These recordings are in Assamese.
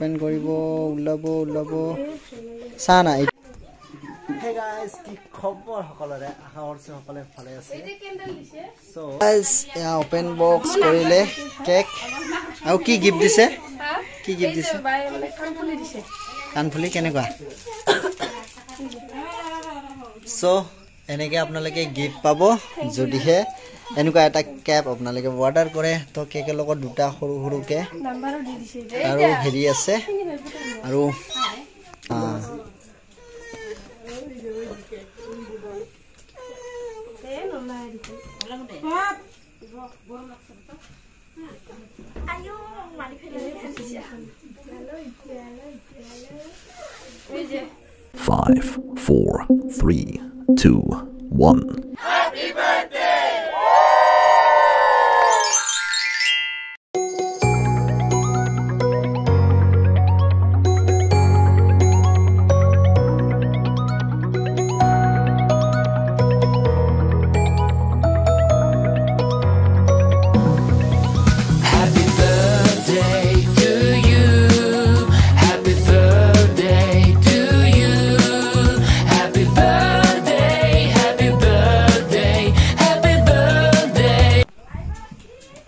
ওপেন কৰিব ওলাব চানা Hey guys, কি খবৰ সকলৰে আশা কৰিছো সকলে ভালে আছে সো গাইস ইয়া ওপেন বক্স কৰিলে কেক আৰু কি গিফট দিছে কি গিফট দিছে কানফুলি দিছে কানফুলি কেনেকুৱা সো এনেকে আপোনালোকে গিফট পাব যদিহে এনেকুৱা এটা কেপ আপোনালোকে অৰ্ডাৰ কৰে তো কেকৰ লগত দুটা সৰু সৰুকে নাম্বাৰো দি দিছে আৰু হেৰি আছে আৰু Ayo, mari kita lihat saja. 5, 4, 3, 2, 1. Happy birthday!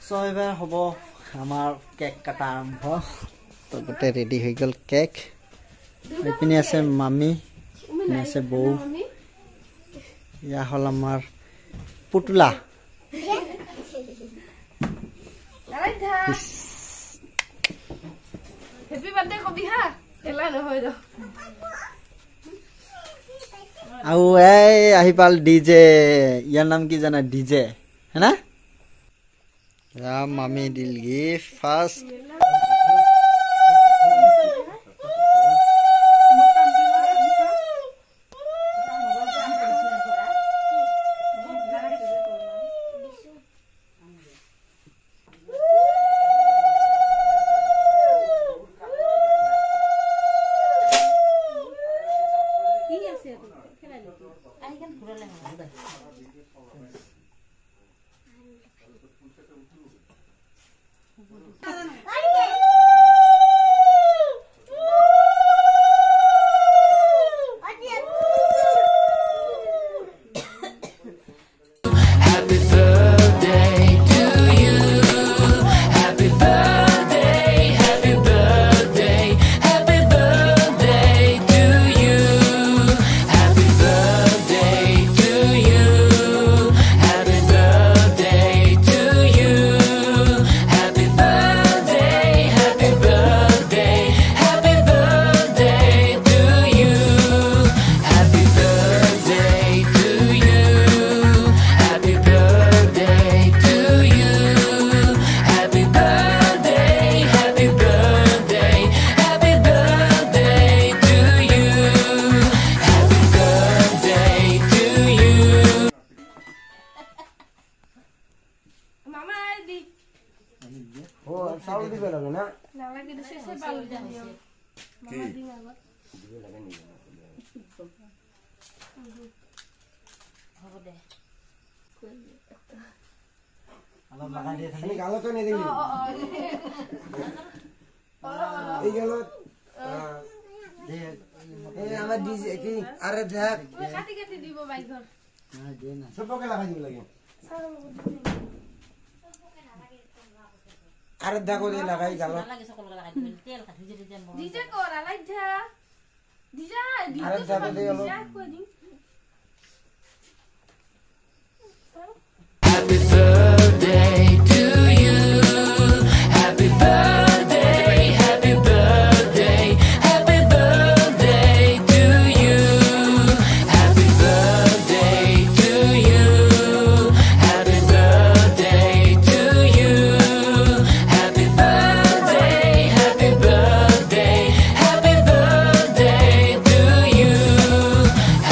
So এবাৰ হ'ব আমাৰ কেক কাটা আৰম্ভ তো গোটে ৰেডি হৈ গল কেক এইপিনে আছে মামি এইপিনে আছে বৌ ইয়া হল আমাৰ পুতলা Happy birthday কবি হা এলা নহয় দ আৰু এই আহি পাল ডিজে ইয়াৰ নাম কি জানা DJ Hena Ya mami dil gift first Saul di belakang nak. Nah lagi di sini baru dia. Mama di ngawat. Apa deh? Kalau makan dia Ini kalau tu ni tinggi. Ini kalau. dia Ini amat di sini. Ada dah. Kati-kati di bawah itu. nah dia nah Siapa ke lagi lagi? Ada dah kau dia lagi kalau. DJ ko ralai ja. DJ Ada dah kau dia kalau. aku ni. Happy birthday to you. Happy birthday, happy birthday, happy birthday to you. Happy birthday to you. Happy birthday to you. Happy birthday, happy birthday, happy birthday to you.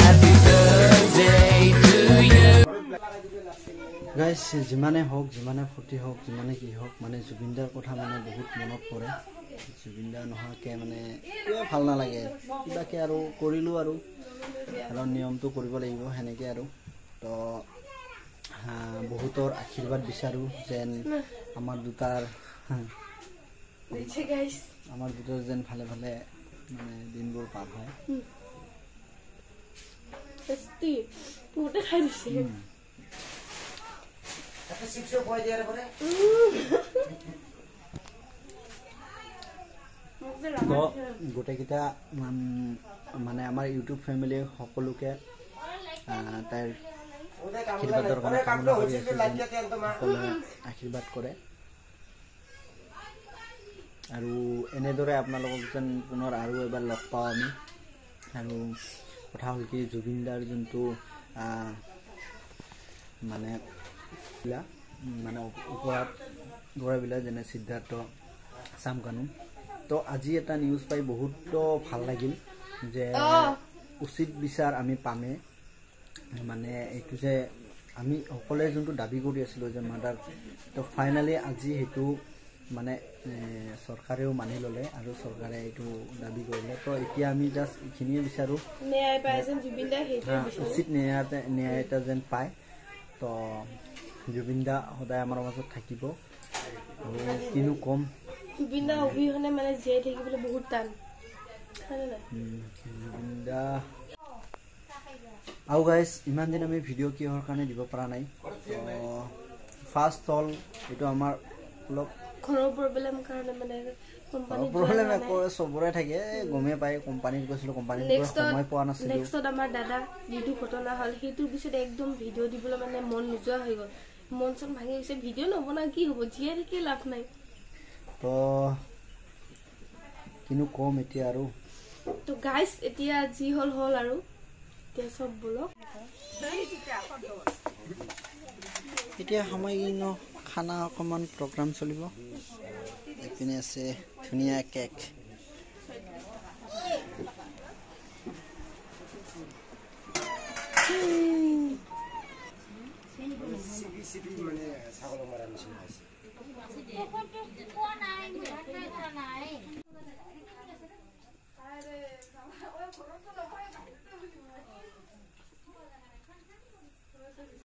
Happy birthday to you. Guys যিমানে হোক যিমানে ফুটি হোক যিমানে কি হোক মানে জুবিনদাৰ কথা মানে বহুত মনত পৰে জুবিনদাৰ নহাকে মানে ভাল নালাগে কিবাকে আৰু কৰিলো আৰু কাৰণ নিয়মটো কৰিব লাগিব হেনেকে আৰু তো বহুতৰ আশীৰ্বাদ বিচাৰো যেন আমাৰ দুটাৰ DJ guys. আমাৰ দুটাৰ যেন ভালে ভালে মানে দিনবোৰ পাৰ হয় টেষ্টি পুতে খাই দিছে এটা শিক্ষক কই দিয়াৰ পৰে তো গোটেইকেইটা মানে আমাৰ ইউটিউব ফেমিলি সকলোকে তাইৰ আশীৰ্বাদৰ কাৰণে কামনা কৰি আছোঁ সকলোৱে আশীৰ্বাদ কৰে আৰু এনেদৰে আপোনালোকক যেন পুনৰ আৰু এবাৰ লগ পাওঁ আমি আৰু কথা হ'ল কি জুবিন দাৰ যোনটো মানে ওপৰত গড়বিলাক যেনে সিদ্ধাৰ্থ চামকানু তো আজি এটা নিউজ পাই বহুত ভাল লাগিল যে উচিত বিচাৰ আমি পামে মানে এইটো যে আমি সকলোৱে যোনটো দাবী কৰি আছিলোঁ যে মাৰ্ডাৰ তো ফাইনেলি আজি সেইটো মানে চৰকাৰেও মানি ল'লে আৰু চৰকাৰে এইটো দাবী কৰিলে তো এতিয়া আমি জাষ্ট এইখিনিয়ে বিচাৰোঁ ন্যায় পায় যেন জুবিন দা উচিত ন্যায় এটা যেন পায় তো জুবিন দা সদায় আমাৰ মাজত থাকিব আৰু কিনো কম জুবিন দা অবিহনে মানে জীয়াই থাকিবলৈ বহুত টান জুবিন দা আৰু গাইজ ইমান দিন আমি ভিডিঅ' কিহৰ কাৰণে দিব পৰা নাই ফাৰ্ষ্ট হ'ল এইটো আমাৰ অলপ ঘৰৰ প্ৰব্লেম কাৰণে মানে প্ৰব্লেম চবৰে থাকে গমেই পায় কোম্পানীত গৈছিলোঁ কোম্পানীত গৈ সময় পোৱা নাছিলোঁ নেক্সটত আমাৰ দাদা যিটো ঘটনা হ'ল সেইটোৰ পিছত একদম ভিডিঅ' দিবলৈ মানে মন নোযোৱা হৈ গ'ল মন চন ভাঙি গৈছে ভিডিঅ' নবনাই কি হ'ব জীয়াই থাকি লাভ নাই তো কিনো কম এতিয়া আৰু তো গাইজ এতিয়া যি হ'ল হ'ল আৰু এতিয়া চব বলক এতিয়া সাময়িক খানা অকণমান প্ৰগ্ৰাম চলিব এইপিনে আছে ধুনীয়া কেক মানে ছাগল মাৰা মেশিন আছে